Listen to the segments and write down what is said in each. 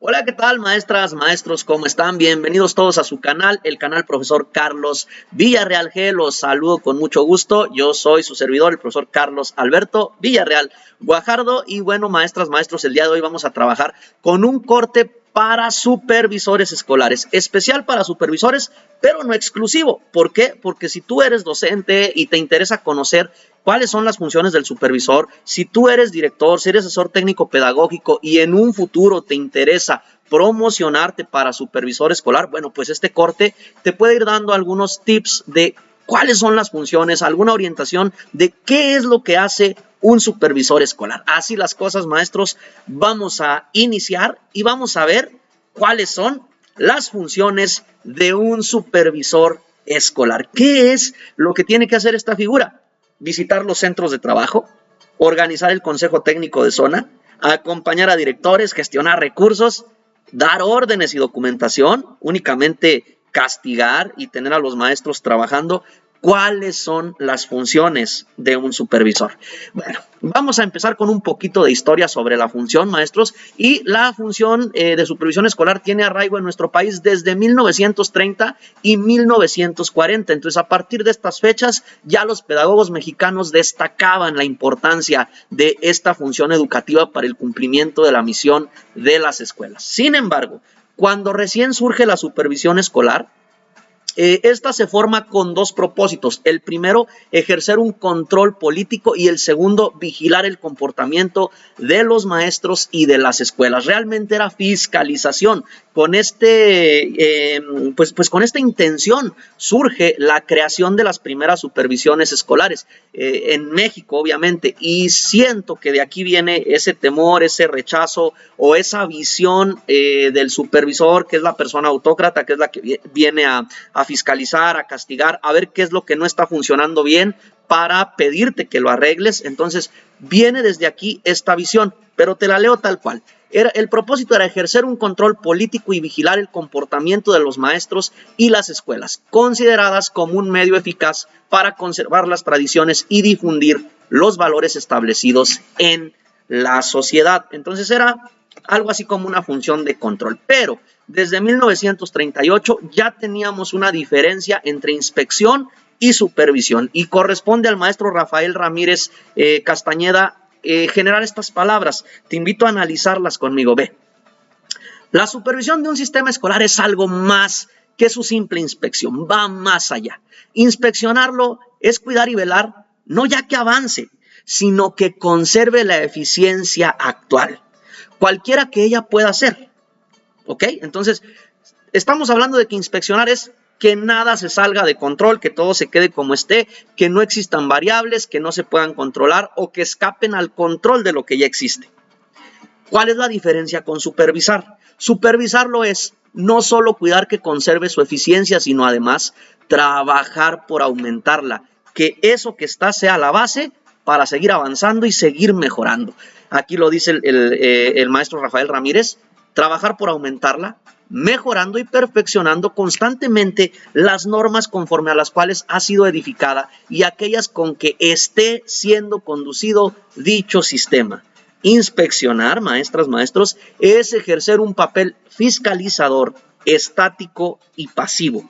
Hola, ¿qué tal, maestras, maestros? ¿Cómo están? Bienvenidos todos a su canal, el canal Profesor Carlos Villarreal G. Los saludo con mucho gusto. Yo soy su servidor, el profesor Carlos Alberto Villarreal Guajardo. Y bueno, maestras, maestros, el día de hoy vamos a trabajar con un corte para supervisores escolares, especial para supervisores, pero no exclusivo. ¿Por qué? Porque si tú eres docente y te interesa conocer cuáles son las funciones del supervisor, si tú eres director, si eres asesor técnico pedagógico y en un futuro te interesa promocionarte para supervisor escolar, bueno, pues este corte te puede ir dando algunos tips de cuáles son las funciones, alguna orientación de qué es lo que hace un supervisor escolar. Así las cosas, maestros, vamos a iniciar y vamos a ver cuáles son las funciones de un supervisor escolar. ¿Qué es lo que tiene que hacer esta figura? Visitar los centros de trabajo, organizar el consejo técnico de zona, acompañar a directores, gestionar recursos, dar órdenes y documentación, únicamente castigar y tener a los maestros trabajando. ¿Cuáles son las funciones de un supervisor? Bueno, vamos a empezar con un poquito de historia sobre la función, maestros, y la función de supervisión escolar tiene arraigo en nuestro país desde 1930 y 1940. Entonces, a partir de estas fechas, ya los pedagogos mexicanos destacaban la importancia de esta función educativa para el cumplimiento de la misión de las escuelas. Sin embargo, cuando recién surge la supervisión escolar, esta se forma con dos propósitos. El primero, ejercer un control político, y el segundo, vigilar el comportamiento de los maestros y de las escuelas. Realmente era fiscalización. Con con esta intención surge la creación de las primeras supervisiones escolares en México, obviamente, y siento que de aquí viene ese temor, ese rechazo o esa visión del supervisor, que es la persona autócrata, que es la que viene a fiscalizar, a castigar, a ver qué es lo que no está funcionando bien para pedirte que lo arregles. Entonces viene desde aquí esta visión, pero te la leo tal cual. El propósito era ejercer un control político y vigilar el comportamiento de los maestros y las escuelas, consideradas como un medio eficaz para conservar las tradiciones y difundir los valores establecidos en la sociedad. Entonces era algo así como una función de control, pero desde 1938 ya teníamos una diferencia entre inspección y supervisión, y corresponde al maestro Rafael Ramírez Castañeda generar estas palabras. Te invito a analizarlas conmigo. Ve, la supervisión de un sistema escolar es algo más que su simple inspección, va más allá. Inspeccionarlo es cuidar y velar, no ya que avance, sino que conserve la eficiencia actual, cualquiera que ella pueda ser. ¿Ok? Entonces, estamos hablando de que inspeccionar es que nada se salga de control, que todo se quede como esté, que no existan variables que no se puedan controlar o que escapen al control de lo que ya existe. ¿Cuál es la diferencia con supervisar? Supervisarlo es no solo cuidar que conserve su eficiencia, sino además trabajar por aumentarla, que eso que está sea la base para seguir avanzando y seguir mejorando. Aquí lo dice el maestro Rafael Ramírez: trabajar por aumentarla, mejorando y perfeccionando constantemente las normas conforme a las cuales ha sido edificada y aquellas con que esté siendo conducido dicho sistema. Inspeccionar, maestras, maestros, es ejercer un papel fiscalizador, estático y pasivo,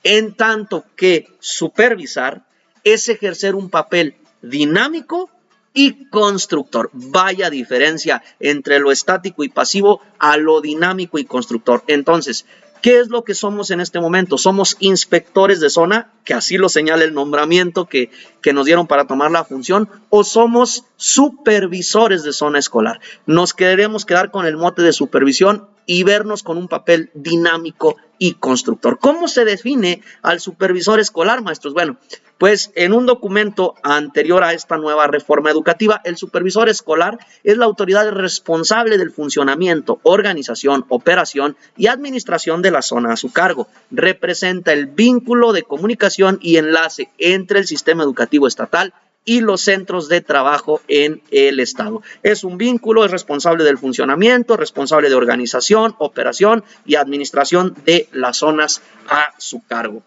en tanto que supervisar es ejercer un papel dinámico y constructor. Vaya diferencia entre lo estático y pasivo a lo dinámico y constructor. Entonces, ¿qué es lo que somos en este momento? Somos inspectores de zona, que así lo señala el nombramiento que nos dieron para tomar la función, o somos supervisores de zona escolar. Nos queremos quedar con el mote de supervisión y vernos con un papel dinámico y constructor. ¿Cómo se define al supervisor escolar, maestros? Bueno, pues en un documento anterior a esta nueva reforma educativa, el supervisor escolar es la autoridad responsable del funcionamiento, organización, operación y administración de la zona a su cargo. Representa el vínculo de comunicación y enlace entre el sistema educativo estatal y los centros de trabajo en el estado. Es un vínculo, es responsable del funcionamiento, responsable de organización, operación y administración de las zonas a su cargo.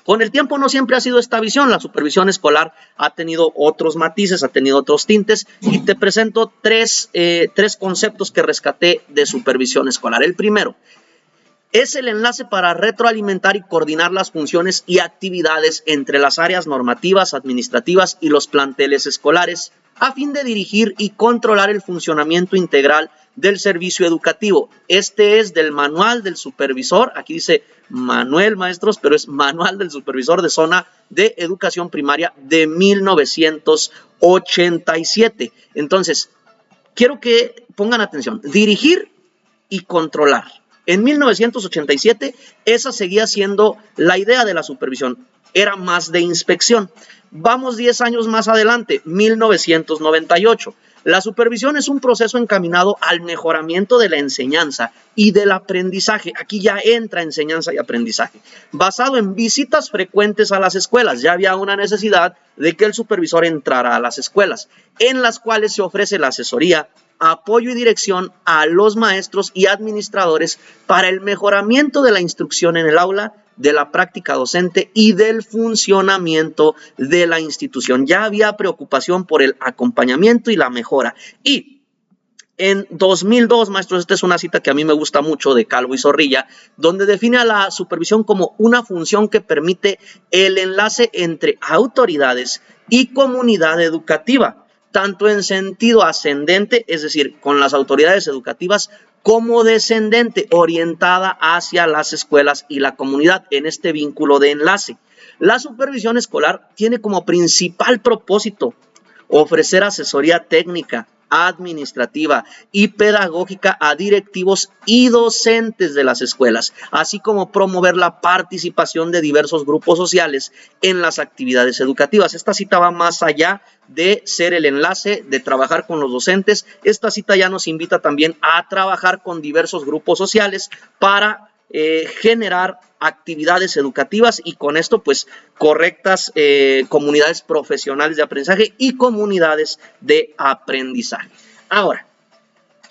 Con el tiempo no siempre ha sido esta visión, la supervisión escolar ha tenido otros matices, ha tenido otros tintes, y te presento tres conceptos que rescaté de supervisión escolar. El primero es el enlace para retroalimentar y coordinar las funciones y actividades entre las áreas normativas, administrativas y los planteles escolares, a fin de dirigir y controlar el funcionamiento integral del servicio educativo. Este es del manual del supervisor, aquí dice Manuel, maestros, pero es manual del supervisor de zona de educación primaria de 1987. Entonces, quiero que pongan atención, dirigir y controlar. En 1987, esa seguía siendo la idea de la supervisión, era más de inspección. Vamos 10 años más adelante, 1998. La supervisión es un proceso encaminado al mejoramiento de la enseñanza y del aprendizaje. Aquí ya entra enseñanza y aprendizaje. Basado en visitas frecuentes a las escuelas. Ya había una necesidad de que el supervisor entrara a las escuelas, en las cuales se ofrece la asesoría, apoyo y dirección a los maestros y administradores para el mejoramiento de la instrucción en el aula, de la práctica docente y del funcionamiento de la institución. Ya había preocupación por el acompañamiento y la mejora. Y en 2002, maestros, esta es una cita que a mí me gusta mucho de Calvo y Zorrilla, donde define a la supervisión como una función que permite el enlace entre autoridades y comunidad educativa, tanto en sentido ascendente, es decir, con las autoridades educativas, como descendente, orientada hacia las escuelas y la comunidad en este vínculo de enlace. La supervisión escolar tiene como principal propósito ofrecer asesoría técnica, administrativa y pedagógica a directivos y docentes de las escuelas, así como promover la participación de diversos grupos sociales en las actividades educativas. Esta cita va más allá de ser el enlace, de trabajar con los docentes. Esta cita ya nos invita también a trabajar con diversos grupos sociales para generar actividades educativas y con esto pues correctas comunidades profesionales de aprendizaje y comunidades de aprendizaje. Ahora,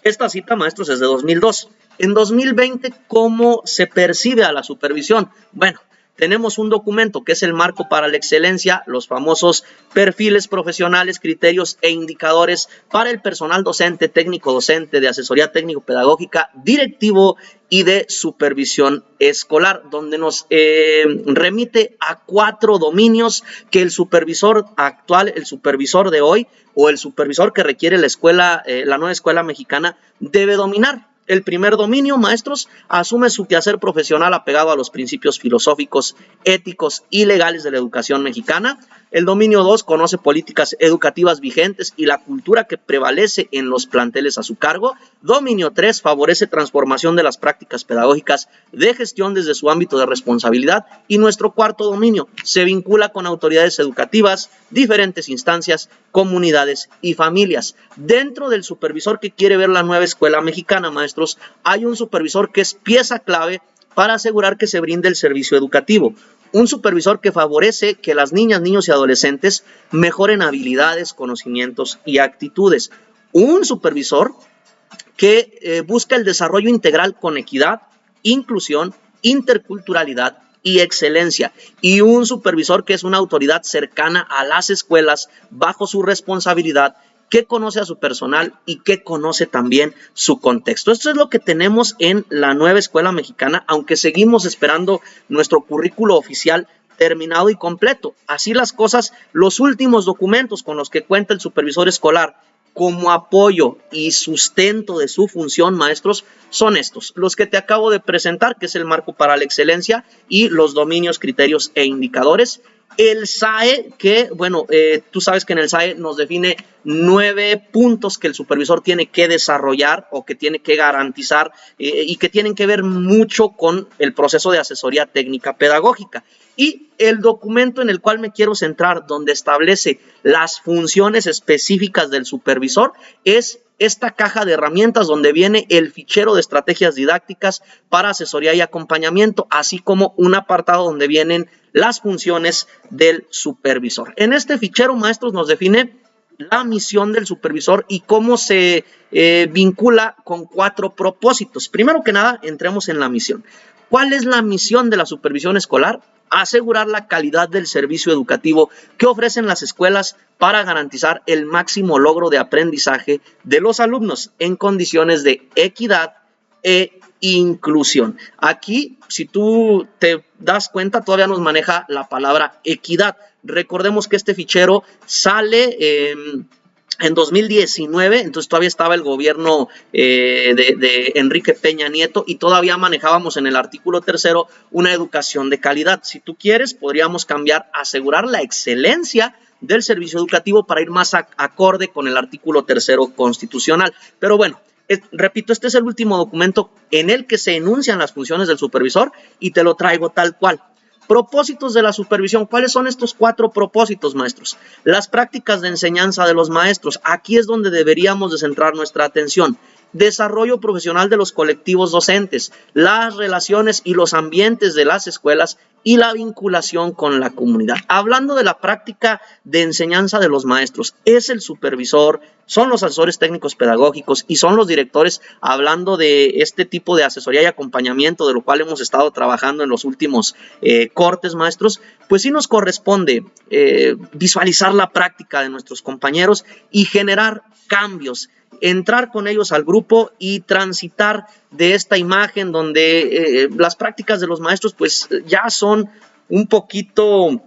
esta cita, maestros, es de 2002. En 2020, ¿cómo se percibe a la supervisión? Bueno, tenemos un documento que es el marco para la excelencia, los famosos perfiles profesionales, criterios e indicadores para el personal docente, técnico docente, de asesoría técnico-pedagógica, directivo y de supervisión escolar, donde nos remite a 4 dominios que el supervisor actual, el supervisor de hoy o el supervisor que requiere la escuela, la nueva escuela mexicana, debe dominar. El primer dominio, maestros, asume su quehacer profesional apegado a los principios filosóficos, éticos y legales de la educación mexicana. El dominio 2 conoce políticas educativas vigentes y la cultura que prevalece en los planteles a su cargo. Dominio 3 favorece transformación de las prácticas pedagógicas de gestión desde su ámbito de responsabilidad. Y nuestro cuarto dominio se vincula con autoridades educativas, diferentes instancias, comunidades y familias. Dentro del supervisor que quiere ver la nueva escuela mexicana, maestros, hay un supervisor que es pieza clave para asegurar que se brinde el servicio educativo. Un supervisor que favorece que las niñas, niños y adolescentes mejoren habilidades, conocimientos y actitudes. Un supervisor que busca el desarrollo integral con equidad, inclusión, interculturalidad y excelencia. Y un supervisor que es una autoridad cercana a las escuelas bajo su responsabilidad, que conoce a su personal y que conoce también su contexto. Esto es lo que tenemos en la nueva escuela mexicana, aunque seguimos esperando nuestro currículo oficial terminado y completo. Así las cosas, los últimos documentos con los que cuenta el supervisor escolar como apoyo y sustento de su función, maestros, son estos, los que te acabo de presentar, que es el marco para la excelencia y los dominios, criterios e indicadores. El SAE, que bueno, tú sabes que en el SAE nos define 9 puntos que el supervisor tiene que desarrollar o que tiene que garantizar y que tienen que ver mucho con el proceso de asesoría técnica pedagógica. Y el documento en el cual me quiero centrar, donde establece las funciones específicas del supervisor, es esta caja de herramientas donde viene el fichero de estrategias didácticas para asesoría y acompañamiento, así como un apartado donde vienen las funciones del supervisor. En este fichero, maestros, nos define la misión del supervisor y cómo se vincula con 4 propósitos. Primero que nada, entremos en la misión. ¿Cuál es la misión de la supervisión escolar? Asegurar la calidad del servicio educativo que ofrecen las escuelas para garantizar el máximo logro de aprendizaje de los alumnos en condiciones de equidad e inclusión. Aquí, si tú te das cuenta, todavía nos maneja la palabra equidad. Recordemos que este fichero sale en 2019, entonces todavía estaba el gobierno de Enrique Peña Nieto y todavía manejábamos en el artículo 3º una educación de calidad. Si tú quieres, podríamos cambiar asegurar la excelencia del servicio educativo para ir más acorde con el artículo 3º constitucional. Pero bueno, repito, este es el último documento en el que se enuncian las funciones del supervisor y te lo traigo tal cual. Propósitos de la supervisión. ¿Cuáles son estos 4 propósitos, maestros? Las prácticas de enseñanza de los maestros. Aquí es donde deberíamos de centrar nuestra atención. Desarrollo profesional de los colectivos docentes, las relaciones y los ambientes de las escuelas y la vinculación con la comunidad. Hablando de la práctica de enseñanza de los maestros, es el supervisor, son los asesores técnicos pedagógicos y son los directores, hablando de este tipo de asesoría y acompañamiento, de lo cual hemos estado trabajando en los últimos cortes, maestros. Pues sí nos corresponde visualizar la práctica de nuestros compañeros y generar cambios, entrar con ellos al grupo y transitar de esta imagen donde las prácticas de los maestros pues ya son un poquito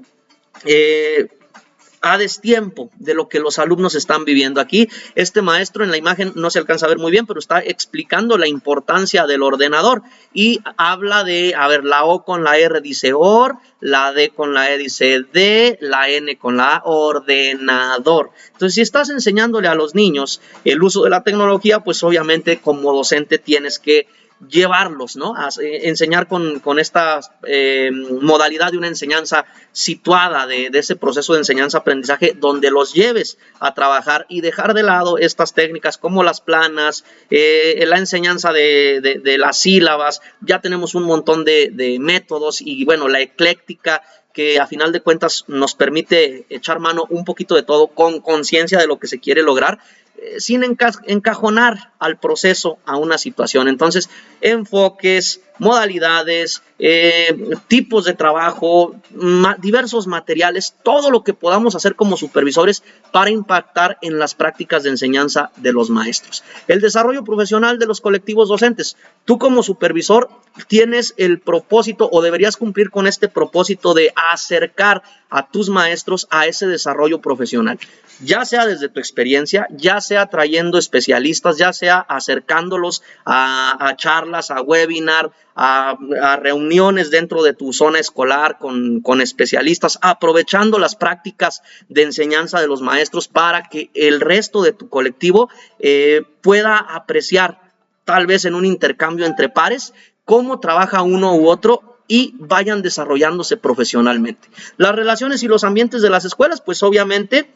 a destiempo de lo que los alumnos están viviendo. Aquí este maestro en la imagen no se alcanza a ver muy bien, pero está explicando la importancia del ordenador y habla de, a ver, la O con la R dice OR, la D con la E dice D, la N con la A, ordenador. Entonces, si estás enseñándole a los niños el uso de la tecnología, pues obviamente como docente tienes que llevarlos, ¿no? A enseñar con esta modalidad de una enseñanza situada de ese proceso de enseñanza-aprendizaje, donde los lleves a trabajar y dejar de lado estas técnicas como las planas, la enseñanza de las sílabas. Ya tenemos un montón de métodos y bueno, la ecléctica, que a final de cuentas nos permite echar mano un poquito de todo con conciencia de lo que se quiere lograr, sin encajonar al proceso a una situación. Entonces, enfoques, modalidades, tipos de trabajo, diversos materiales, todo lo que podamos hacer como supervisores para impactar en las prácticas de enseñanza de los maestros. El desarrollo profesional de los colectivos docentes. Tú como supervisor tienes el propósito o deberías cumplir con este propósito de acercar a tus maestros a ese desarrollo profesional, ya sea desde tu experiencia, ya sea trayendo especialistas, ya sea acercándolos a charlas, a webinar, a reuniones dentro de tu zona escolar con especialistas, aprovechando las prácticas de enseñanza de los maestros para que el resto de tu colectivo pueda apreciar, tal vez en un intercambio entre pares, cómo trabaja uno u otro y vayan desarrollándose profesionalmente. Las relaciones y los ambientes de las escuelas, pues obviamente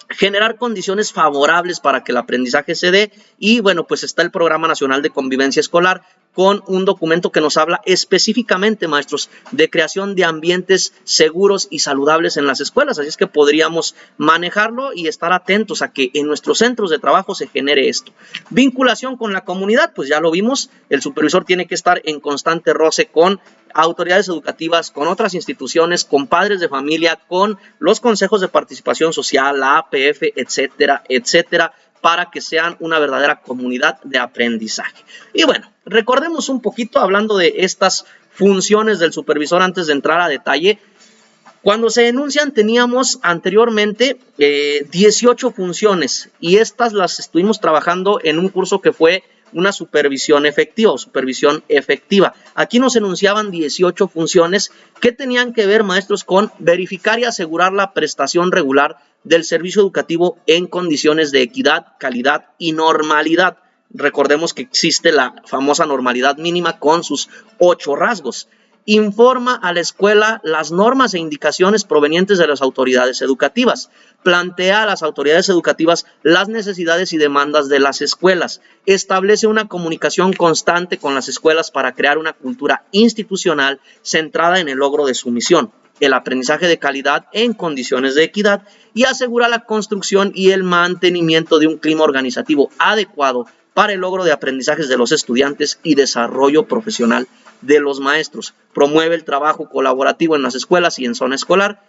generar condiciones favorables para que el aprendizaje se dé y bueno, pues está el Programa Nacional de Convivencia Escolar con un documento que nos habla específicamente, maestros, de creación de ambientes seguros y saludables en las escuelas, así es que podríamos manejarlo y estar atentos a que en nuestros centros de trabajo se genere esto. Vinculación con la comunidad, pues ya lo vimos, el supervisor tiene que estar en constante roce con autoridades educativas, con otras instituciones, con padres de familia, con los consejos de participación social, la APF, etcétera, etcétera, para que sean una verdadera comunidad de aprendizaje. Y bueno, recordemos un poquito, hablando de estas funciones del supervisor antes de entrar a detalle. Cuando se enuncian teníamos anteriormente 18 funciones y estas las estuvimos trabajando en un curso que fue una supervisión efectiva o supervisión efectiva. Aquí nos enunciaban 18 funciones que tenían que ver, maestros, con verificar y asegurar la prestación regular del servicio educativo en condiciones de equidad, calidad y normalidad. Recordemos que existe la famosa normalidad mínima con sus 8 rasgos. Informa a la escuela las normas e indicaciones provenientes de las autoridades educativas. Plantea a las autoridades educativas las necesidades y demandas de las escuelas. Establece una comunicación constante con las escuelas para crear una cultura institucional centrada en el logro de su misión, el aprendizaje de calidad en condiciones de equidad, y asegura la construcción y el mantenimiento de un clima organizativo adecuado para el logro de aprendizajes de los estudiantes y desarrollo profesional de los maestros. Promueve el trabajo colaborativo en las escuelas y en zona escolar.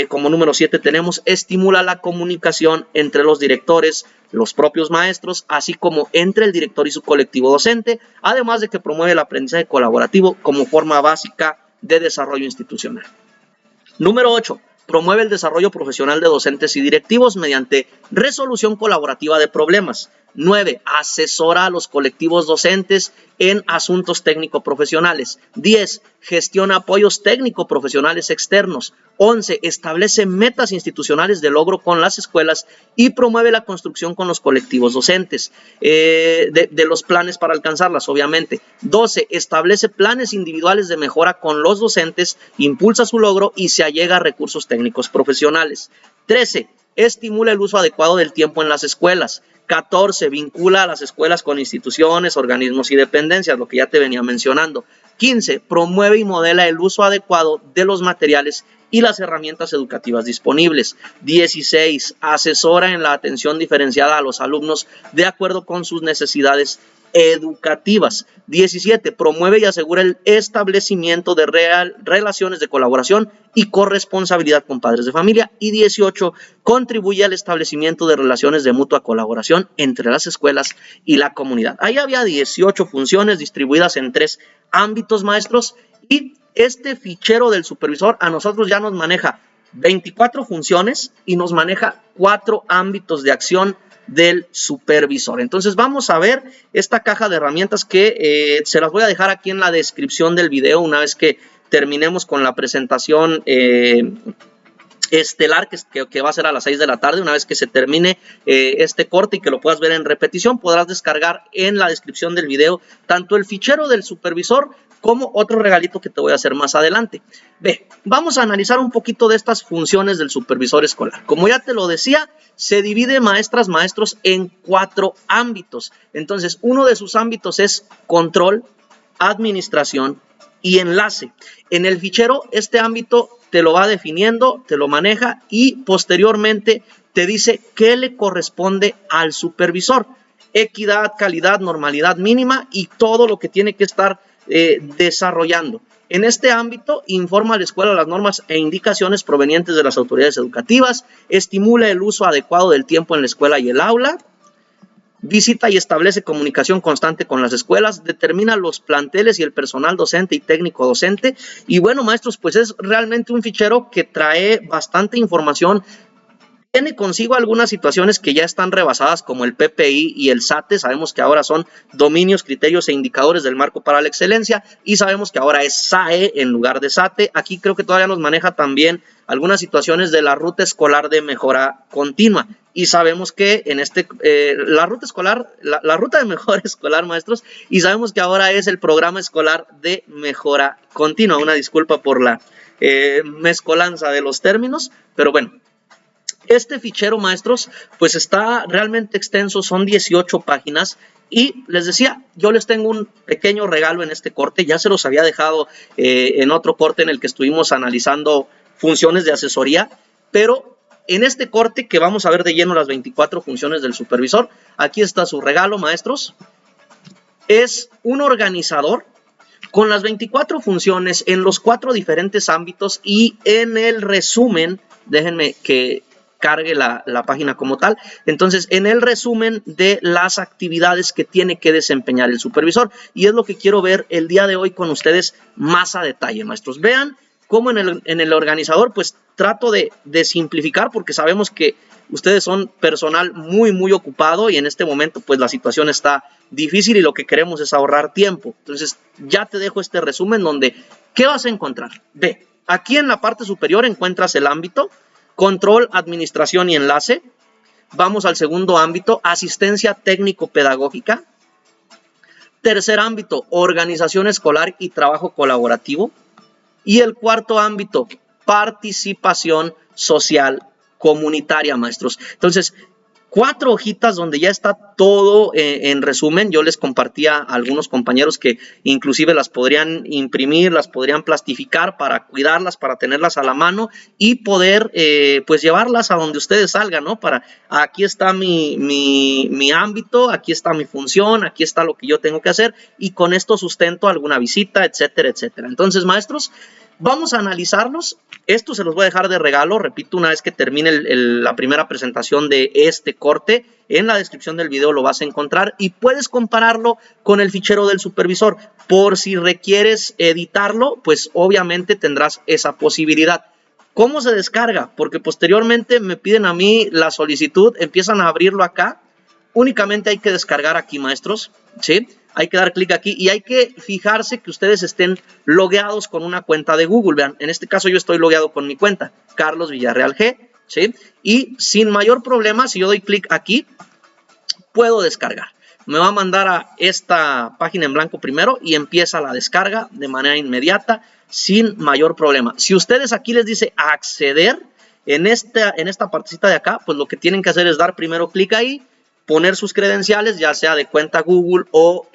Como número 7 tenemos, estimula la comunicación entre los directores, los propios maestros, así como entre el director y su colectivo docente, además de que promueve el aprendizaje colaborativo como forma básica de desarrollo institucional. Número 8. Promueve el desarrollo profesional de docentes y directivos mediante resolución colaborativa de problemas. 9. Asesora a los colectivos docentes en asuntos técnico-profesionales. 10. Gestiona apoyos técnico-profesionales externos. 11. Establece metas institucionales de logro con las escuelas y promueve la construcción con los colectivos docentes de los planes para alcanzarlas, obviamente. 12. Establece planes individuales de mejora con los docentes, impulsa su logro y se allega a recursos técnicos profesionales. 13. Estimula el uso adecuado del tiempo en las escuelas. 14. Vincula a las escuelas con instituciones, organismos y dependencias, lo que ya te venía mencionando. 15. Promueve y modela el uso adecuado de los materiales y las herramientas educativas disponibles. 16. Asesora en la atención diferenciada a los alumnos de acuerdo con sus necesidades educativas. 17. Promueve y asegura el establecimiento de relaciones de colaboración y corresponsabilidad con padres de familia. Y 18. Contribuye al establecimiento de relaciones de mutua colaboración entre las escuelas y la comunidad. Ahí había 18 funciones distribuidas en 3 ámbitos, maestros, y este fichero del supervisor a nosotros ya nos maneja 24 funciones y nos maneja 4 ámbitos de acción del supervisor. Entonces vamos a ver esta caja de herramientas que se las voy a dejar aquí en la descripción del video una vez que terminemos con la presentación estelar que va a ser a las 6 de la tarde. Una vez que se termine este corte y que lo puedas ver en repetición, podrás descargar en la descripción del video tanto el fichero del supervisor como otro regalito que te voy a hacer más adelante. Ve, vamos a analizar un poquito de estas funciones del supervisor escolar. Como ya te lo decía, se divide, maestras, maestros, en 4 ámbitos. Entonces, uno de sus ámbitos es control, administración y enlace. En el fichero, este ámbito te lo va definiendo, te lo maneja y posteriormente te dice qué le corresponde al supervisor. Equidad, calidad, normalidad mínima y todo lo que tiene que estar desarrollando. En este ámbito, informa a la escuela las normas e indicaciones provenientes de las autoridades educativas, estimula el uso adecuado del tiempo en la escuela y el aula, visita y establece comunicación constante con las escuelas, determina los planteles y el personal docente y técnico docente. Y bueno, maestros, pues es realmente un fichero que trae bastante información. Tiene consigo algunas situaciones que ya están rebasadas como el PPI y el SATE. Sabemos que ahora son dominios, criterios e indicadores del marco para la excelencia y sabemos que ahora es SAE en lugar de SATE. Aquí creo que todavía nos maneja también algunas situaciones de la ruta escolar de mejora continua y sabemos que en la ruta escolar, la ruta de mejora escolar, maestros, y sabemos que ahora es el programa escolar de mejora continua. Una disculpa por la mezcolanza de los términos, pero bueno. Este fichero, maestros, pues está realmente extenso, son 18 páginas y les decía, yo les tengo un pequeño regalo en este corte, ya se los había dejado en otro corte en el que estuvimos analizando funciones de asesoría, pero en este corte que vamos a ver de lleno las 24 funciones del supervisor, aquí está su regalo, maestros, es un organizador con las 24 funciones en los 4 diferentes ámbitos y en el resumen, déjenme que cargue la página como tal. Entonces, en el resumen de las actividades que tiene que desempeñar el supervisor, y es lo que quiero ver el día de hoy con ustedes más a detalle, maestros. Vean cómo en el organizador, pues trato de simplificar porque sabemos que ustedes son personal muy, muy ocupado y en este momento, pues la situación está difícil y lo que queremos es ahorrar tiempo. Entonces, ya te dejo este resumen donde, ¿qué vas a encontrar? Ve, aquí en la parte superior encuentras el ámbito control, administración y enlace. Vamos al segundo ámbito, asistencia técnico-pedagógica. Tercer ámbito, organización escolar y trabajo colaborativo. Y el cuarto ámbito, participación social comunitaria, maestros. Entonces, 4 hojitas donde ya está todo en resumen. Yo les compartía a algunos compañeros que inclusive las podrían imprimir, las podrían plastificar para cuidarlas, para tenerlas a la mano y poder pues llevarlas a donde ustedes salgan, ¿no? Aquí está mi ámbito, aquí está mi función, aquí está lo que yo tengo que hacer y con esto sustento alguna visita, etcétera, etcétera. Entonces, maestros, vamos a analizarlos. Esto se los voy a dejar de regalo, repito, una vez que termine la primera presentación de este corte, en la descripción del video lo vas a encontrar y puedes compararlo con el fichero del supervisor. Por si requieres editarlo, pues obviamente tendrás esa posibilidad. ¿Cómo se descarga? Porque posteriormente me piden a mí la solicitud, empiezan a abrirlo acá. Únicamente hay que descargar aquí, maestros, ¿sí? Hay que dar clic aquí y hay que fijarse que ustedes estén logueados con una cuenta de Google. Vean, en este caso yo estoy logueado con mi cuenta, Carlos Villarreal G, ¿sí? Y sin mayor problema, si yo doy clic aquí, puedo descargar. Me va a mandar a esta página en blanco primero y empieza la descarga de manera inmediata, sin mayor problema. Si ustedes aquí les dice acceder, en esta partecita de acá, pues lo que tienen que hacer es dar primero clic ahí, poner sus credenciales, ya sea de cuenta Google o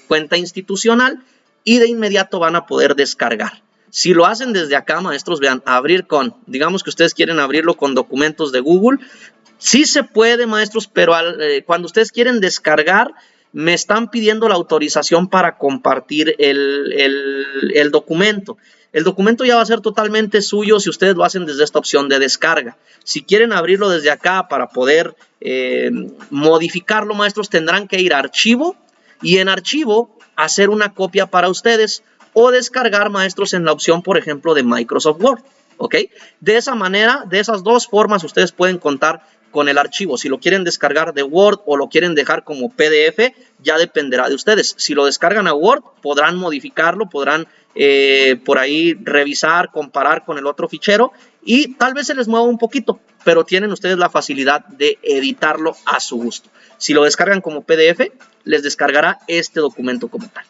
cuenta institucional, y de inmediato van a poder descargar. Si lo hacen desde acá, maestros, vean, abrir con, digamos que ustedes quieren abrirlo con documentos de Google, sí se puede, maestros, pero cuando ustedes quieren descargar, me están pidiendo la autorización para compartir el documento. El documento ya va a ser totalmente suyo si ustedes lo hacen desde esta opción de descarga. Si quieren abrirlo desde acá para poder modificarlo, maestros, tendrán que ir a archivo y en archivo hacer una copia para ustedes o descargar, maestros, en la opción, por ejemplo, de Microsoft Word. ¿Ok? De esa manera, de esas dos formas, ustedes pueden contar con el archivo. Si lo quieren descargar de Word o lo quieren dejar como PDF, ya dependerá de ustedes. Si lo descargan a Word, podrán modificarlo, podrán por ahí revisar, comparar con el otro fichero y tal vez se les mueva un poquito, pero tienen ustedes la facilidad de editarlo a su gusto. Si lo descargan como PDF, les descargará este documento como tal.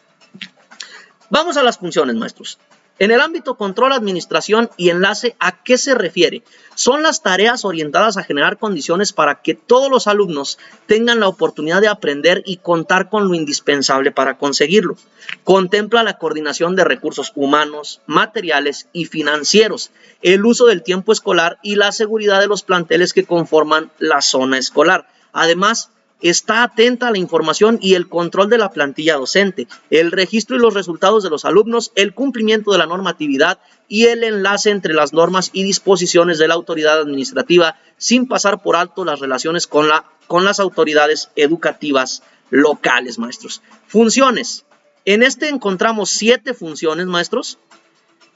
Vamos a las funciones, maestros. En el ámbito control, administración y enlace, ¿a qué se refiere? Son las tareas orientadas a generar condiciones para que todos los alumnos tengan la oportunidad de aprender y contar con lo indispensable para conseguirlo. Contempla la coordinación de recursos humanos, materiales y financieros, el uso del tiempo escolar y la seguridad de los planteles que conforman la zona escolar. Además, está atenta a la información y el control de la plantilla docente, el registro y los resultados de los alumnos, el cumplimiento de la normatividad y el enlace entre las normas y disposiciones de la autoridad administrativa, sin pasar por alto las relaciones con las autoridades educativas locales, maestros. Funciones. En este encontramos 7 funciones, maestros,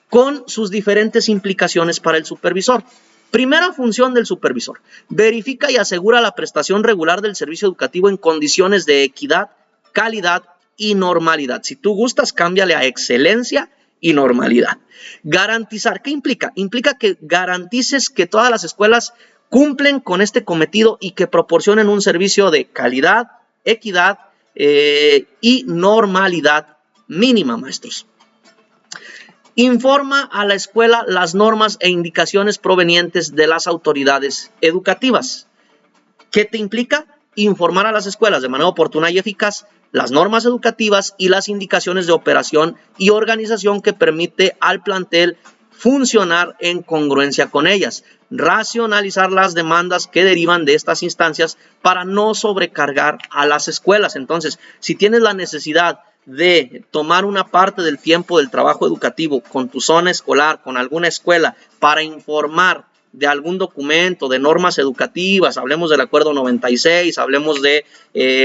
con sus diferentes implicaciones para el supervisor. Primera función del supervisor, verifica y asegura la prestación regular del servicio educativo en condiciones de equidad, calidad y normalidad. Si tú gustas, cámbiale a excelencia y normalidad. Garantizar, ¿qué implica? Implica que garantices que todas las escuelas cumplen con este cometido y que proporcionen un servicio de calidad, equidad y normalidad mínima, maestros. Informa a la escuela las normas e indicaciones provenientes de las autoridades educativas. ¿Qué te implica? Informar a las escuelas de manera oportuna y eficaz las normas educativas y las indicaciones de operación y organización que permite al plantel funcionar en congruencia con ellas. Racionalizar las demandas que derivan de estas instancias para no sobrecargar a las escuelas. Entonces, si tienes la necesidad de tomar una parte del tiempo del trabajo educativo con tu zona escolar, con alguna escuela, para informar de algún documento, de normas educativas, hablemos del acuerdo 96, hablemos de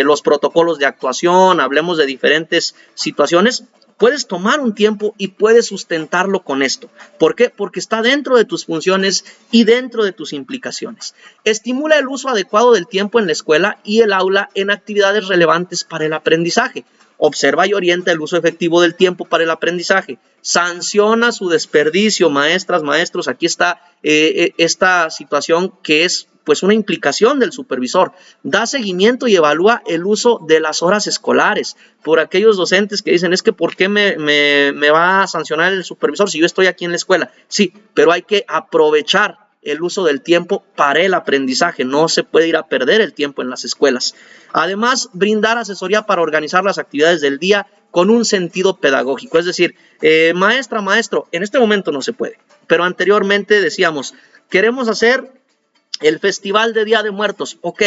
los protocolos de actuación, hablemos de diferentes situaciones, puedes tomar un tiempo y puedes sustentarlo con esto. ¿Por qué? Porque está dentro de tus funciones y dentro de tus implicaciones. Estimula el uso adecuado del tiempo en la escuela y el aula en actividades relevantes para el aprendizaje. Observa y orienta el uso efectivo del tiempo para el aprendizaje. Sanciona su desperdicio, maestras, maestros. Aquí está esta situación que es pues una implicación del supervisor. Da seguimiento y evalúa el uso de las horas escolares. Por aquellos docentes que dicen, es que ¿por qué me va a sancionar el supervisor si yo estoy aquí en la escuela? Sí, pero hay que aprovechar el uso del tiempo para el aprendizaje. No se puede ir a perder el tiempo en las escuelas. Además, brindar asesoría para organizar las actividades del día con un sentido pedagógico. Es decir, maestra, maestro, en este momento no se puede, pero anteriormente decíamos, queremos hacer el festival de Día de Muertos. Ok,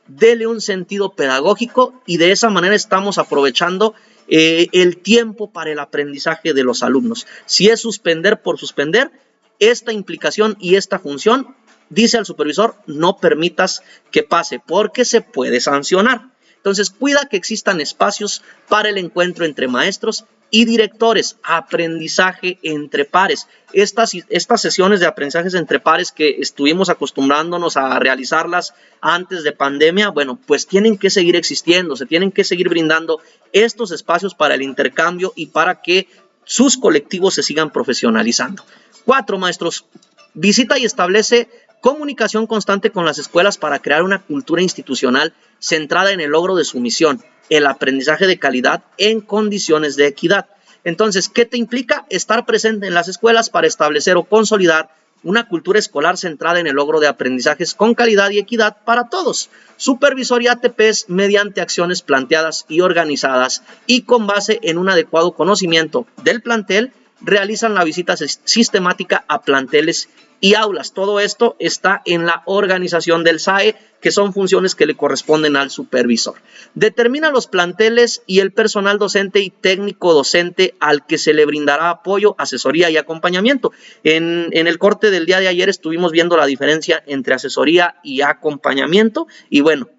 dele un sentido pedagógico y de esa manera estamos aprovechando el tiempo para el aprendizaje de los alumnos. Si es suspender por suspender, esta implicación y esta función, dice al supervisor, no permitas que pase porque se puede sancionar. Entonces, cuida que existan espacios para el encuentro entre maestros y directores, aprendizaje entre pares. Estas sesiones de aprendizajes entre pares que estuvimos acostumbrándonos a realizarlas antes de pandemia, bueno, pues tienen que seguir existiendo, se tienen que seguir brindando estos espacios para el intercambio y para que sus colectivos se sigan profesionalizando. 4, maestros, visita y establece comunicación constante con las escuelas para crear una cultura institucional centrada en el logro de su misión, el aprendizaje de calidad en condiciones de equidad. Entonces, ¿qué te implica? Estar presente en las escuelas para establecer o consolidar una cultura escolar centrada en el logro de aprendizajes con calidad y equidad para todos. Supervisor y ATPs mediante acciones planteadas y organizadas y con base en un adecuado conocimiento del plantel, realizan la visita sistemática a planteles y aulas. Todo esto está en la organización del SAE, que son funciones que le corresponden al supervisor. Determina los planteles y el personal docente y técnico docente al que se le brindará apoyo, asesoría y acompañamiento. En el corte del día de ayer estuvimos viendo la diferencia entre asesoría y acompañamiento y bueno,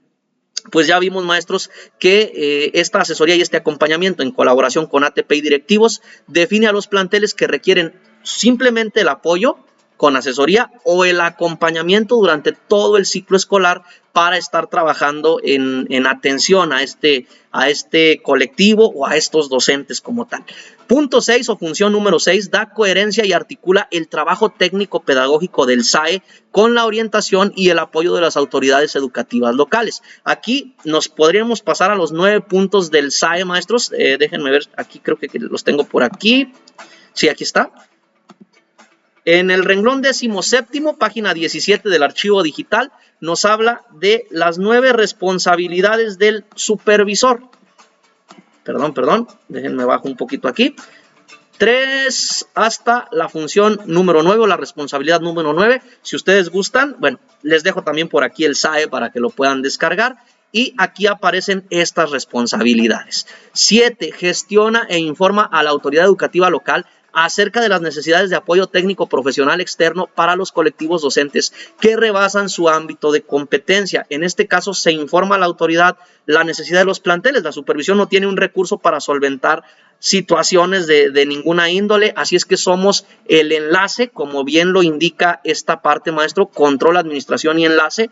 pues ya vimos, maestros, que esta asesoría y este acompañamiento en colaboración con ATP y directivos define a los planteles que requieren simplemente el apoyo con asesoría o el acompañamiento durante todo el ciclo escolar para estar trabajando en atención a este colectivo o a estos docentes como tal. Punto 6 o función número 6, da coherencia y articula el trabajo técnico pedagógico del SAE con la orientación y el apoyo de las autoridades educativas locales. Aquí nos podríamos pasar a los 9 puntos del SAE, maestros. Déjenme ver, aquí creo que los tengo por aquí. Sí, aquí está. En el renglón 17º, página 17 del archivo digital, nos habla de las 9 responsabilidades del supervisor. Perdón, déjenme bajo un poquito aquí. 3 hasta la función número 9 o la responsabilidad número 9. Si ustedes gustan, bueno, les dejo también por aquí el SAE para que lo puedan descargar. Y aquí aparecen estas responsabilidades. 7. Gestiona e informa a la autoridad educativa local acerca de las necesidades de apoyo técnico profesional externo para los colectivos docentes que rebasan su ámbito de competencia. En este caso se informa a la autoridad la necesidad de los planteles. La supervisión no tiene un recurso para solventar situaciones de ninguna índole, así es que somos el enlace, como bien lo indica esta parte, maestro, control, administración y enlace,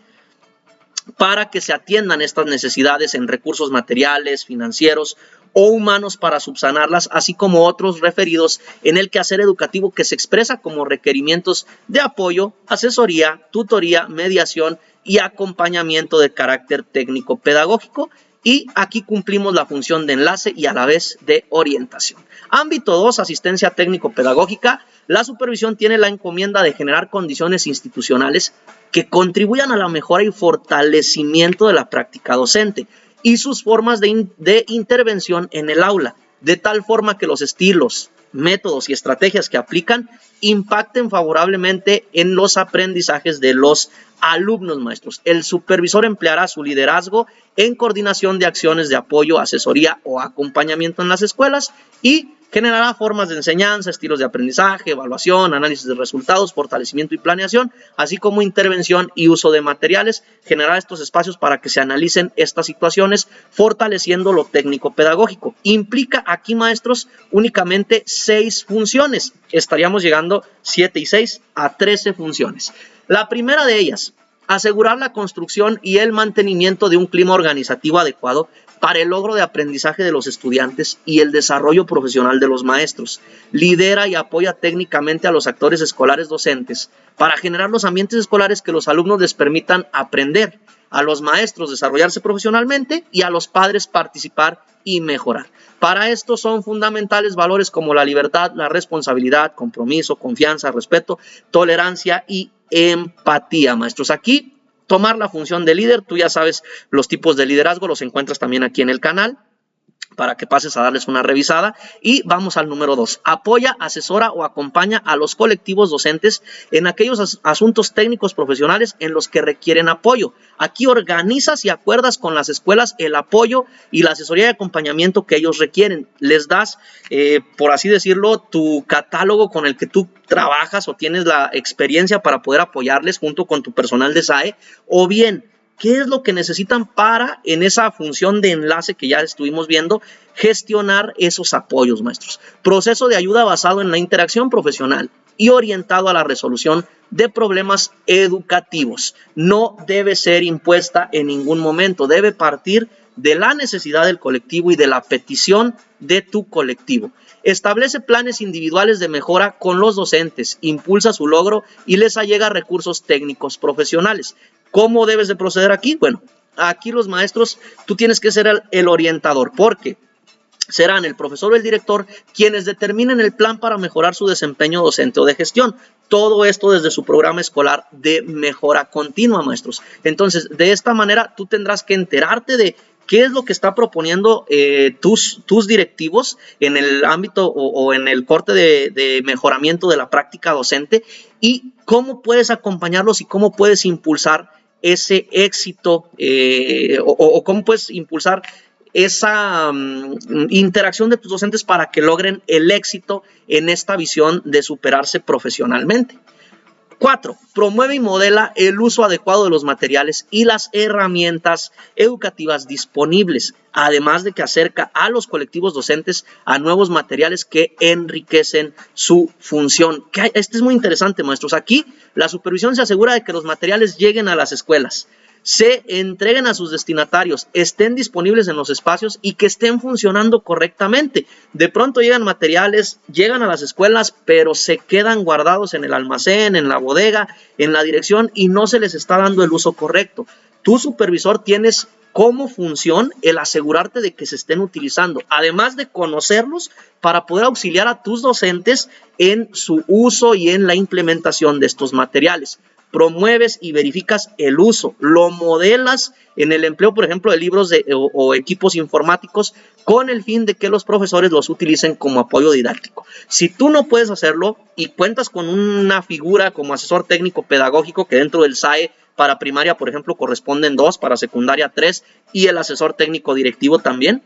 para que se atiendan estas necesidades en recursos materiales, financieros o humanos para subsanarlas, así como otros referidos en el quehacer educativo que se expresa como requerimientos de apoyo, asesoría, tutoría, mediación y acompañamiento de carácter técnico-pedagógico. Y aquí cumplimos la función de enlace y a la vez de orientación. Ámbito 2, asistencia técnico-pedagógica. La supervisión tiene la encomienda de generar condiciones institucionales que contribuyan a la mejora y fortalecimiento de la práctica docente y sus formas de intervención en el aula, de tal forma que los estilos, métodos y estrategias que aplican impacten favorablemente en los aprendizajes de los alumnos, maestros. El supervisor empleará su liderazgo en coordinación de acciones de apoyo, asesoría o acompañamiento en las escuelas y generará formas de enseñanza, estilos de aprendizaje, evaluación, análisis de resultados, fortalecimiento y planeación, así como intervención y uso de materiales. Generará estos espacios para que se analicen estas situaciones, fortaleciendo lo técnico-pedagógico. Implica aquí, maestros, únicamente 6 funciones. Estaríamos llegando 7 y 6 a 13 funciones. La primera de ellas, asegurar la construcción y el mantenimiento de un clima organizativo adecuado para el logro de aprendizaje de los estudiantes y el desarrollo profesional de los maestros. Lidera y apoya técnicamente a los actores escolares docentes para generar los ambientes escolares que los alumnos les permitan aprender. a los maestros desarrollarse profesionalmente y a los padres participar y mejorar. Para esto son fundamentales valores como la libertad, la responsabilidad, compromiso, confianza, respeto, tolerancia y empatía, maestros. Aquí tomar la función de líder, tú ya sabes los tipos de liderazgo, los encuentras también aquí en el canal, para que pases a darles una revisada. Y vamos al número 2. Apoya, asesora o acompaña a los colectivos docentes en aquellos asuntos técnicos profesionales en los que requieren apoyo. Aquí organizas y acuerdas con las escuelas el apoyo y la asesoría y acompañamiento que ellos requieren. Les das, por así decirlo, tu catálogo con el que tú trabajas o tienes la experiencia para poder apoyarles junto con tu personal de SAE, o bien ¿qué es lo que necesitan para, en esa función de enlace que ya estuvimos viendo, gestionar esos apoyos, maestros? Proceso de ayuda basado en la interacción profesional y orientado a la resolución de problemas educativos. No debe ser impuesta en ningún momento, debe partir de la necesidad del colectivo y de la petición de tu colectivo. Establece planes individuales de mejora con los docentes, impulsa su logro y les allega recursos técnicos profesionales. ¿Cómo debes de proceder aquí? Bueno, aquí los maestros, tú tienes que ser el orientador, porque serán el profesor o el director quienes determinen el plan para mejorar su desempeño docente o de gestión. Todo esto desde su programa escolar de mejora continua, maestros. Entonces, de esta manera, tú tendrás que enterarte de qué es lo que está proponiendo tus directivos en el ámbito o en el corte de mejoramiento de la práctica docente, y cómo puedes acompañarlos y cómo puedes impulsar ese éxito o cómo puedes impulsar esa interacción de tus docentes para que logren el éxito en esta visión de superarse profesionalmente. 4. Promueve y modela el uso adecuado de los materiales y las herramientas educativas disponibles, además de que acerca a los colectivos docentes a nuevos materiales que enriquecen su función. Este es muy interesante, maestros. Aquí la supervisión se asegura de que los materiales lleguen a las escuelas, se entreguen a sus destinatarios, estén disponibles en los espacios y que estén funcionando correctamente. De pronto llegan materiales, llegan a las escuelas, pero se quedan guardados en el almacén, en la bodega, en la dirección, y no se les está dando el uso correcto. Tu supervisor tienes como función el asegurarte de que se estén utilizando, además de conocerlos para poder auxiliar a tus docentes en su uso y en la implementación de estos materiales. Promueves y verificas el uso, lo modelas en el empleo, por ejemplo, de libros o equipos informáticos, con el fin de que los profesores los utilicen como apoyo didáctico. Si tú no puedes hacerlo y cuentas con una figura como asesor técnico pedagógico, que dentro del SAE para primaria, por ejemplo, corresponden 2, para secundaria 3, y el asesor técnico directivo también.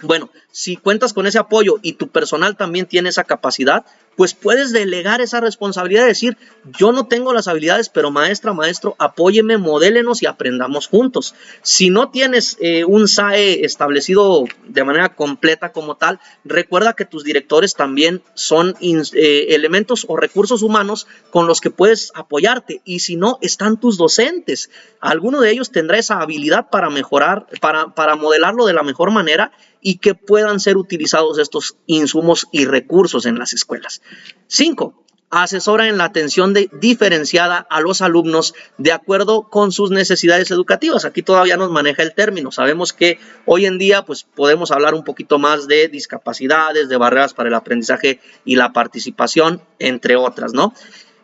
Bueno, si cuentas con ese apoyo y tu personal también tiene esa capacidad, pues puedes delegar esa responsabilidad de decir, yo no tengo las habilidades, pero maestra, maestro, apóyeme, modélenos y aprendamos juntos. Si no tienes un SAE establecido de manera completa como tal, recuerda que tus directores también son elementos o recursos humanos con los que puedes apoyarte, y si no, están tus docentes. Alguno de ellos tendrá esa habilidad para mejorar, para modelarlo de la mejor manera, y que puedan ser utilizados estos insumos y recursos en las escuelas. 5. Asesora en la atención diferenciada a los alumnos de acuerdo con sus necesidades educativas. Aquí todavía nos maneja el término. Sabemos que hoy en día pues, podemos hablar un poquito más de discapacidades, de barreras para el aprendizaje y la participación, entre otras, ¿no?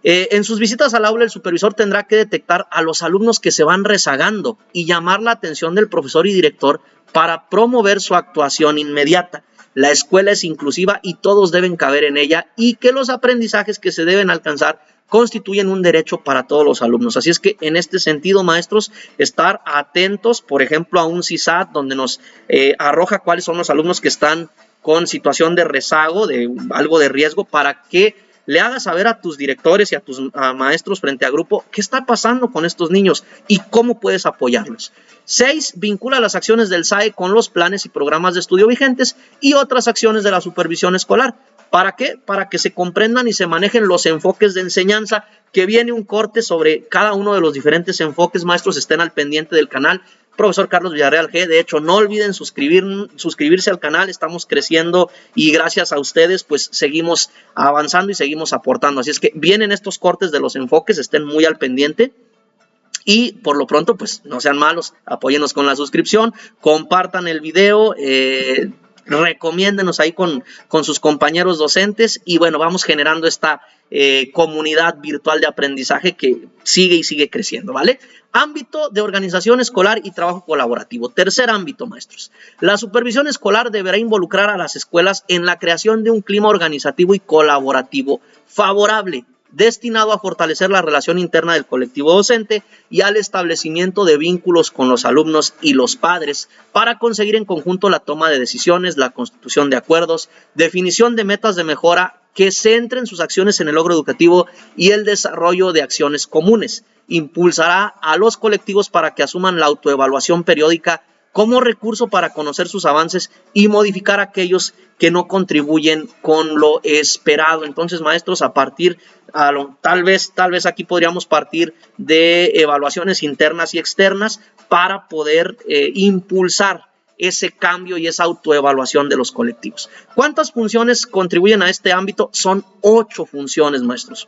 En sus visitas al aula, el supervisor tendrá que detectar a los alumnos que se van rezagando y llamar la atención del profesor y director para promover su actuación inmediata. La escuela es inclusiva y todos deben caber en ella, y que los aprendizajes que se deben alcanzar constituyen un derecho para todos los alumnos. Así es que en este sentido, maestros, estar atentos, por ejemplo, a un CISAT donde nos arroja cuáles son los alumnos que están con situación de rezago, de algo de riesgo, para que le hagas saber a tus directores y a tus maestros frente a grupo qué está pasando con estos niños y cómo puedes apoyarlos. 6. Vincula las acciones del SAE con los planes y programas de estudio vigentes y otras acciones de la supervisión escolar. ¿Para qué? Para que se comprendan y se manejen los enfoques de enseñanza, que viene un corte sobre cada uno de los diferentes enfoques. Maestros, estén al pendiente del canal. Profesor Carlos Villarreal G. De hecho, no olviden suscribirse al canal. Estamos creciendo y gracias a ustedes pues seguimos avanzando y seguimos aportando. Así es que vienen estos cortes de los enfoques, estén muy al pendiente. Y por lo pronto, pues no sean malos, apóyenos con la suscripción, compartan el video, recomiéndenos ahí con sus compañeros docentes y bueno, vamos generando esta comunidad virtual de aprendizaje que sigue y sigue creciendo, ¿vale? Ámbito de organización escolar y trabajo colaborativo. Tercer ámbito, maestros. La supervisión escolar deberá involucrar a las escuelas en la creación de un clima organizativo y colaborativo favorable, destinado a fortalecer la relación interna del colectivo docente y al establecimiento de vínculos con los alumnos y los padres para conseguir en conjunto la toma de decisiones, la constitución de acuerdos, definición de metas de mejora que centren sus acciones en el logro educativo y el desarrollo de acciones comunes. Impulsará a los colectivos para que asuman la autoevaluación periódica como recurso para conocer sus avances y modificar aquellos que no contribuyen con lo esperado. Entonces, maestros, tal vez aquí podríamos partir de evaluaciones internas y externas para poder impulsar ese cambio y esa autoevaluación de los colectivos. ¿Cuántas funciones contribuyen a este ámbito? Son 8 funciones, maestros.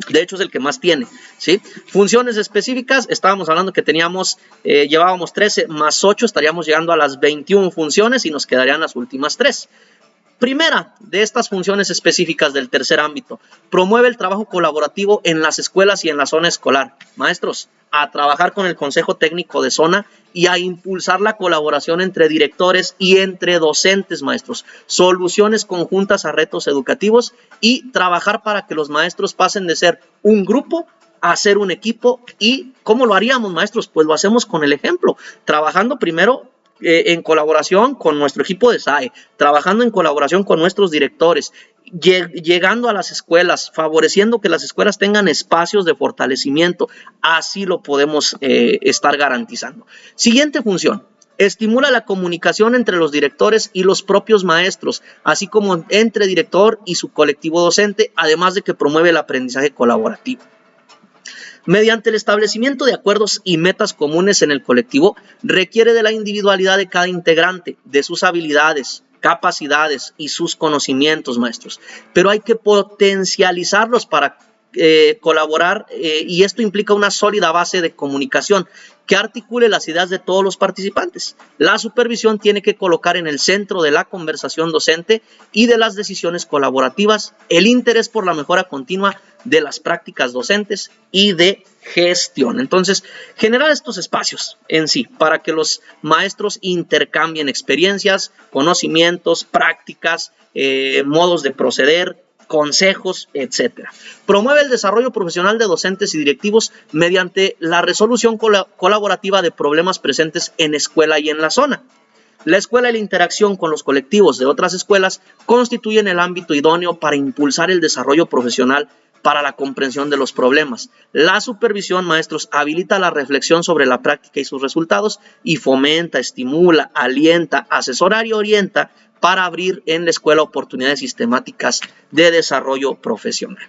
De hecho, es el que más tiene, ¿sí? Funciones específicas, estábamos hablando que llevábamos 13 más 8, estaríamos llegando a las 21 funciones y nos quedarían las últimas 3. Primera de estas funciones específicas del tercer ámbito, promueve el trabajo colaborativo en las escuelas y en la zona escolar. Maestros, a trabajar con el Consejo Técnico de Zona y a impulsar la colaboración entre directores y entre docentes, maestros, soluciones conjuntas a retos educativos y trabajar para que los maestros pasen de ser un grupo a ser un equipo. ¿Y cómo lo haríamos, maestros? Pues lo hacemos con el ejemplo, trabajando primero en colaboración con nuestro equipo de SAE, trabajando en colaboración con nuestros directores, llegando a las escuelas, favoreciendo que las escuelas tengan espacios de fortalecimiento. Así lo podemos estar garantizando. Siguiente función. Estimula la comunicación entre los directores y los propios maestros, así como entre director y su colectivo docente, además de que promueve el aprendizaje colaborativo. Mediante el establecimiento de acuerdos y metas comunes en el colectivo, requiere de la individualidad de cada integrante, de sus habilidades, capacidades y sus conocimientos, maestros. Pero hay que potencializarlos para colaborar y esto implica una sólida base de comunicación que articule las ideas de todos los participantes. La supervisión tiene que colocar en el centro de la conversación docente y de las decisiones colaborativas el interés por la mejora continua de las prácticas docentes y de gestión. Entonces, generar estos espacios en sí para que los maestros intercambien experiencias, conocimientos, prácticas, modos de proceder, consejos, etcétera. Promueve el desarrollo profesional de docentes y directivos mediante la resolución colaborativa de problemas presentes en escuela y en la zona. La escuela y la interacción con los colectivos de otras escuelas constituyen el ámbito idóneo para impulsar el desarrollo profesional para la comprensión de los problemas. La supervisión, maestros, habilita la reflexión sobre la práctica y sus resultados y fomenta, estimula, alienta, asesora y orienta para abrir en la escuela oportunidades sistemáticas de desarrollo profesional.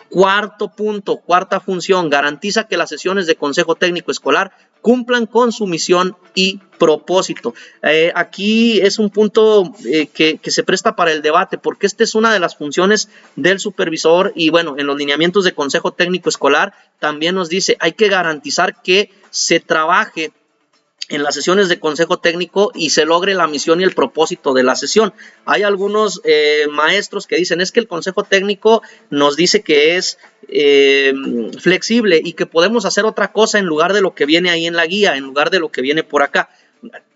Cuarto punto, cuarta función, garantiza que las sesiones de Consejo Técnico Escolar cumplan con su misión y propósito. Aquí es un punto que se presta para el debate, porque esta es una de las funciones del supervisor y bueno, en los lineamientos de Consejo Técnico Escolar también nos dice, hay que garantizar que se trabaje en las sesiones de consejo técnico y se logre la misión y el propósito de la sesión. Hay algunos maestros que dicen, es que el consejo técnico nos dice que es flexible y que podemos hacer otra cosa en lugar de lo que viene ahí en la guía, en lugar de lo que viene por acá.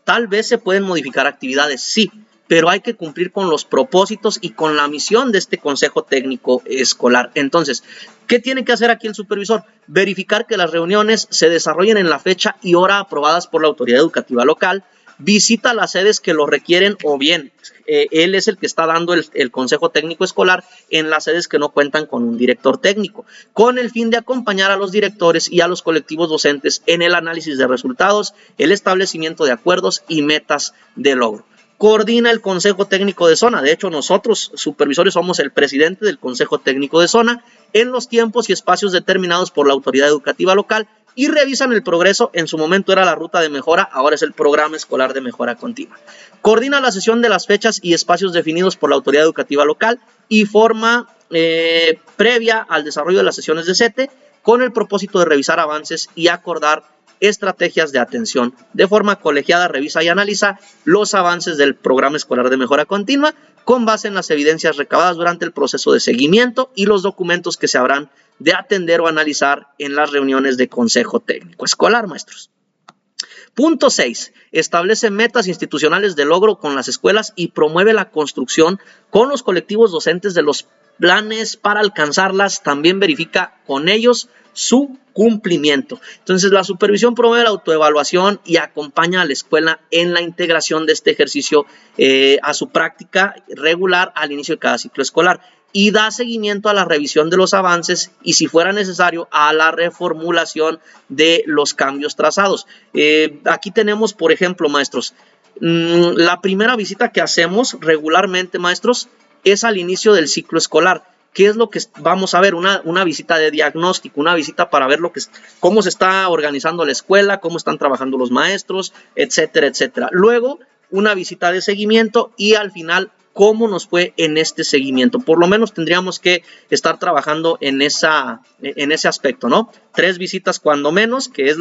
Tal vez se pueden modificar actividades, sí, pero hay que cumplir con los propósitos y con la misión de este consejo técnico escolar. Entonces, ¿qué tiene que hacer aquí el supervisor? Verificar que las reuniones se desarrollen en la fecha y hora aprobadas por la autoridad educativa local, visita las sedes que lo requieren o bien él es el que está dando el consejo técnico escolar en las sedes que no cuentan con un director técnico, con el fin de acompañar a los directores y a los colectivos docentes en el análisis de resultados, el establecimiento de acuerdos y metas de logro. Coordina el Consejo Técnico de Zona. De hecho, nosotros, supervisores, somos el presidente del Consejo Técnico de Zona en los tiempos y espacios determinados por la autoridad educativa local y revisan el progreso. En su momento era la ruta de mejora, ahora es el programa escolar de mejora continua. Coordina la sesión de las fechas y espacios definidos por la autoridad educativa local y forma previa al desarrollo de las sesiones de CETE, con el propósito de revisar avances y acordar estrategias de atención. De forma colegiada revisa y analiza los avances del programa escolar de mejora continua con base en las evidencias recabadas durante el proceso de seguimiento y los documentos que se habrán de atender o analizar en las reuniones de consejo técnico escolar, maestros. Punto 6. Establece metas institucionales de logro con las escuelas y promueve la construcción con los colectivos docentes de los planes para alcanzarlas. También verifica con ellos su cumplimiento. Entonces, la supervisión promueve la autoevaluación y acompaña a la escuela en la integración de este ejercicio a su práctica regular al inicio de cada ciclo escolar y da seguimiento a la revisión de los avances y, si fuera necesario, a la reformulación de los cambios trazados. Aquí tenemos, por ejemplo, maestros, la primera visita que hacemos regularmente, maestros, es al inicio del ciclo escolar. ¿Qué es lo que vamos a ver? Una visita de diagnóstico, una visita para ver cómo se está organizando la escuela, cómo están trabajando los maestros, etcétera, etcétera. Luego, una visita de seguimiento y al final, cómo nos fue en este seguimiento. Por lo menos tendríamos que estar trabajando en ese aspecto, ¿no? 3 visitas cuando menos, que es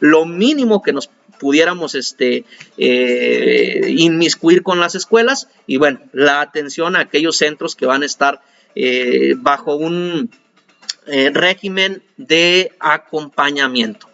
lo mínimo que nos pudiéramos inmiscuir con las escuelas, y bueno, la atención a aquellos centros que van a estar bajo un régimen de acompañamiento.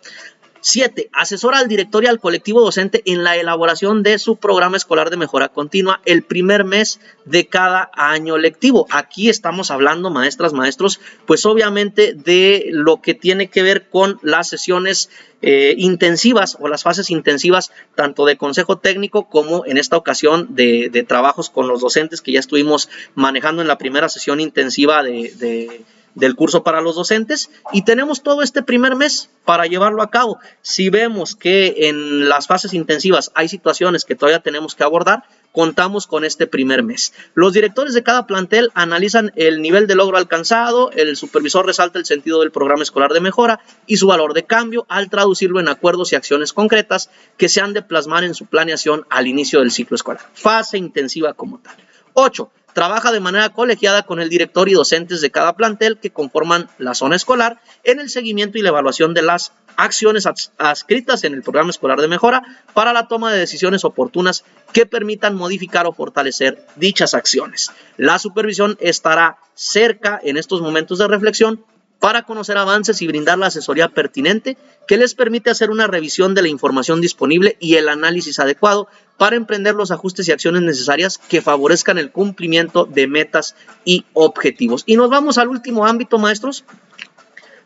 7. Asesora al director y al colectivo docente en la elaboración de su programa escolar de mejora continua el primer mes de cada año lectivo. Aquí estamos hablando, maestras, maestros, pues obviamente de lo que tiene que ver con las sesiones intensivas o las fases intensivas, tanto de consejo técnico como en esta ocasión de trabajos con los docentes que ya estuvimos manejando en la primera sesión intensiva del curso para los docentes, y tenemos todo este primer mes para llevarlo a cabo. Si vemos que en las fases intensivas hay situaciones que todavía tenemos que abordar, contamos con este primer mes. Los directores de cada plantel analizan el nivel de logro alcanzado, el supervisor resalta el sentido del programa escolar de mejora y su valor de cambio al traducirlo en acuerdos y acciones concretas que se han de plasmar en su planeación al inicio del ciclo escolar. Fase intensiva como tal. 8. Trabaja de manera colegiada con el director y docentes de cada plantel que conforman la zona escolar en el seguimiento y la evaluación de las acciones adscritas en el programa escolar de mejora para la toma de decisiones oportunas que permitan modificar o fortalecer dichas acciones. La supervisión estará cerca en estos momentos de reflexión para conocer avances y brindar la asesoría pertinente que les permite hacer una revisión de la información disponible y el análisis adecuado para emprender los ajustes y acciones necesarias que favorezcan el cumplimiento de metas y objetivos. Y nos vamos al último ámbito, maestros: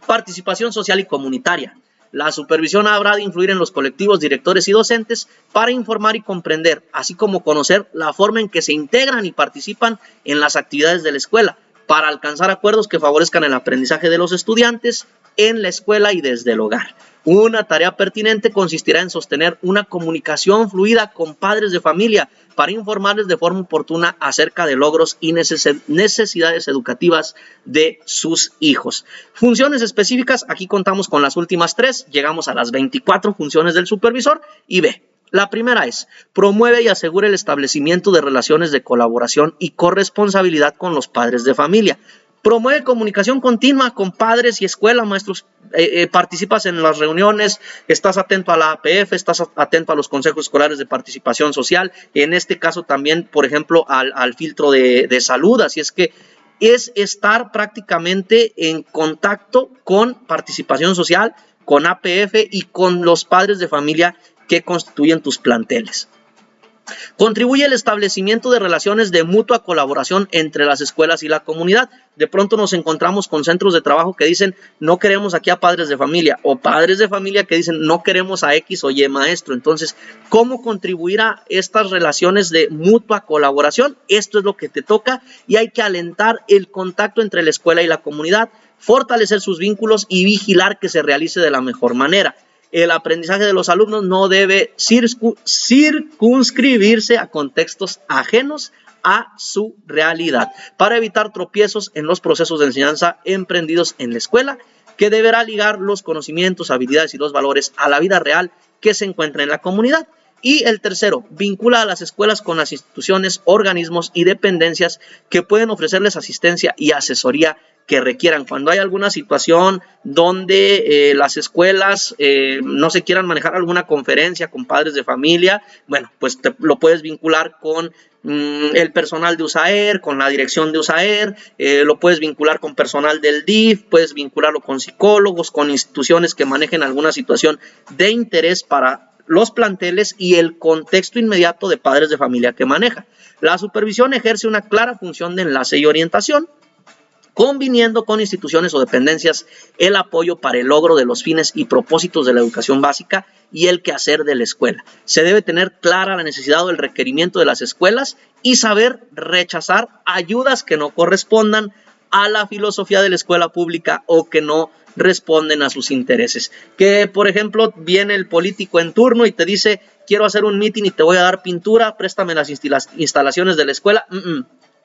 participación social y comunitaria. La supervisión habrá de influir en los colectivos, directores y docentes para informar y comprender, así como conocer la forma en que se integran y participan en las actividades de la escuela, para alcanzar acuerdos que favorezcan el aprendizaje de los estudiantes en la escuela y desde el hogar. Una tarea pertinente consistirá en sostener una comunicación fluida con padres de familia para informarles de forma oportuna acerca de logros y necesidades educativas de sus hijos. Funciones específicas, aquí contamos con las últimas 3, llegamos a las 24 funciones del supervisor y ve. La primera es: promueve y asegura el establecimiento de relaciones de colaboración y corresponsabilidad con los padres de familia. Promueve comunicación continua con padres y escuela, maestros. Participas en las reuniones, estás atento a la APF, estás atento a los consejos escolares de participación social, en este caso también, por ejemplo, al filtro de salud. Así es que es estar prácticamente en contacto con participación social, con APF y con los padres de familia que constituyen tus planteles. Contribuye al establecimiento de relaciones de mutua colaboración entre las escuelas y la comunidad. De pronto nos encontramos con centros de trabajo que dicen no queremos aquí a padres de familia, o padres de familia que dicen no queremos a X o Y maestro. Entonces, ¿cómo contribuir a estas relaciones de mutua colaboración? Esto es lo que te toca, y hay que alentar el contacto entre la escuela y la comunidad, fortalecer sus vínculos y vigilar que se realice de la mejor manera. El aprendizaje de los alumnos no debe circunscribirse a contextos ajenos a su realidad, para evitar tropiezos en los procesos de enseñanza emprendidos en la escuela, que deberá ligar los conocimientos, habilidades y los valores a la vida real que se encuentra en la comunidad. Y el tercero, vincula a las escuelas con las instituciones, organismos y dependencias que pueden ofrecerles asistencia y asesoría que requieran. Cuando hay alguna situación donde las escuelas no se quieran manejar alguna conferencia con padres de familia, bueno, pues lo puedes vincular con el personal de USAER, con la dirección de USAER, lo puedes vincular con personal del DIF, puedes vincularlo con psicólogos, con instituciones que manejen alguna situación de interés para los planteles y el contexto inmediato de padres de familia que maneja. La supervisión ejerce una clara función de enlace y orientación, conviniendo con instituciones o dependencias el apoyo para el logro de los fines y propósitos de la educación básica y el quehacer de la escuela. Se debe tener clara la necesidad o el requerimiento de las escuelas y saber rechazar ayudas que no correspondan a la filosofía de la escuela pública o que no responden a sus intereses. Que, por ejemplo, viene el político en turno y te dice, quiero hacer un meeting y te voy a dar pintura, préstame las instalaciones de la escuela.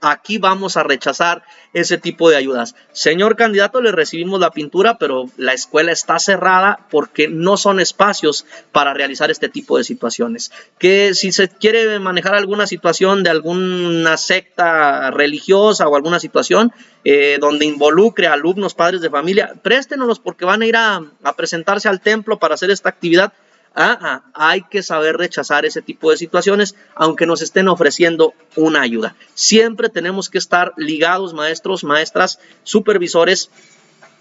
Aquí vamos a rechazar ese tipo de ayudas. Señor candidato, le recibimos la pintura, pero la escuela está cerrada porque no son espacios para realizar este tipo de situaciones. Que si se quiere manejar alguna situación de alguna secta religiosa o alguna situación donde involucre a alumnos, padres de familia, préstenos porque van a ir a presentarse al templo para hacer esta actividad. Hay que saber rechazar ese tipo de situaciones, aunque nos estén ofreciendo una ayuda. Siempre tenemos que estar ligados, maestros, maestras, supervisores,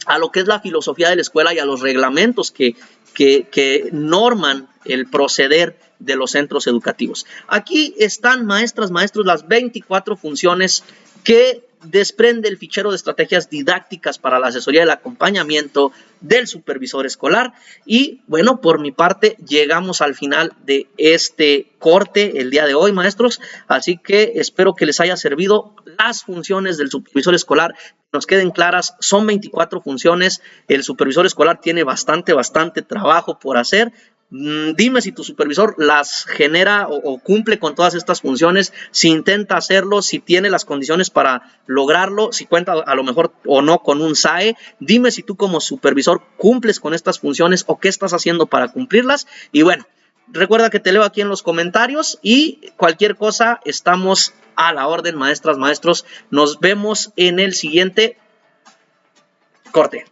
a lo que es la filosofía de la escuela y a los reglamentos que norman el proceder de los centros educativos. Aquí están, maestras, maestros, las 24 funciones que desprende el fichero de estrategias didácticas para la asesoría y el acompañamiento del supervisor escolar. Y bueno, por mi parte llegamos al final de este corte el día de hoy, maestros, así que espero que les haya servido las funciones del supervisor escolar. Nos queden claras, son 24 funciones, el supervisor escolar tiene bastante trabajo por hacer. Dime si tu supervisor las genera o cumple con todas estas funciones, si intenta hacerlo, si tiene las condiciones para lograrlo, si cuenta a lo mejor o no con un SAE. Dime si tú como supervisor cumples con estas funciones o qué estás haciendo para cumplirlas. Y bueno, recuerda que te leo aquí en los comentarios y cualquier cosa estamos a la orden, maestras, maestros. Nos vemos en el siguiente corte.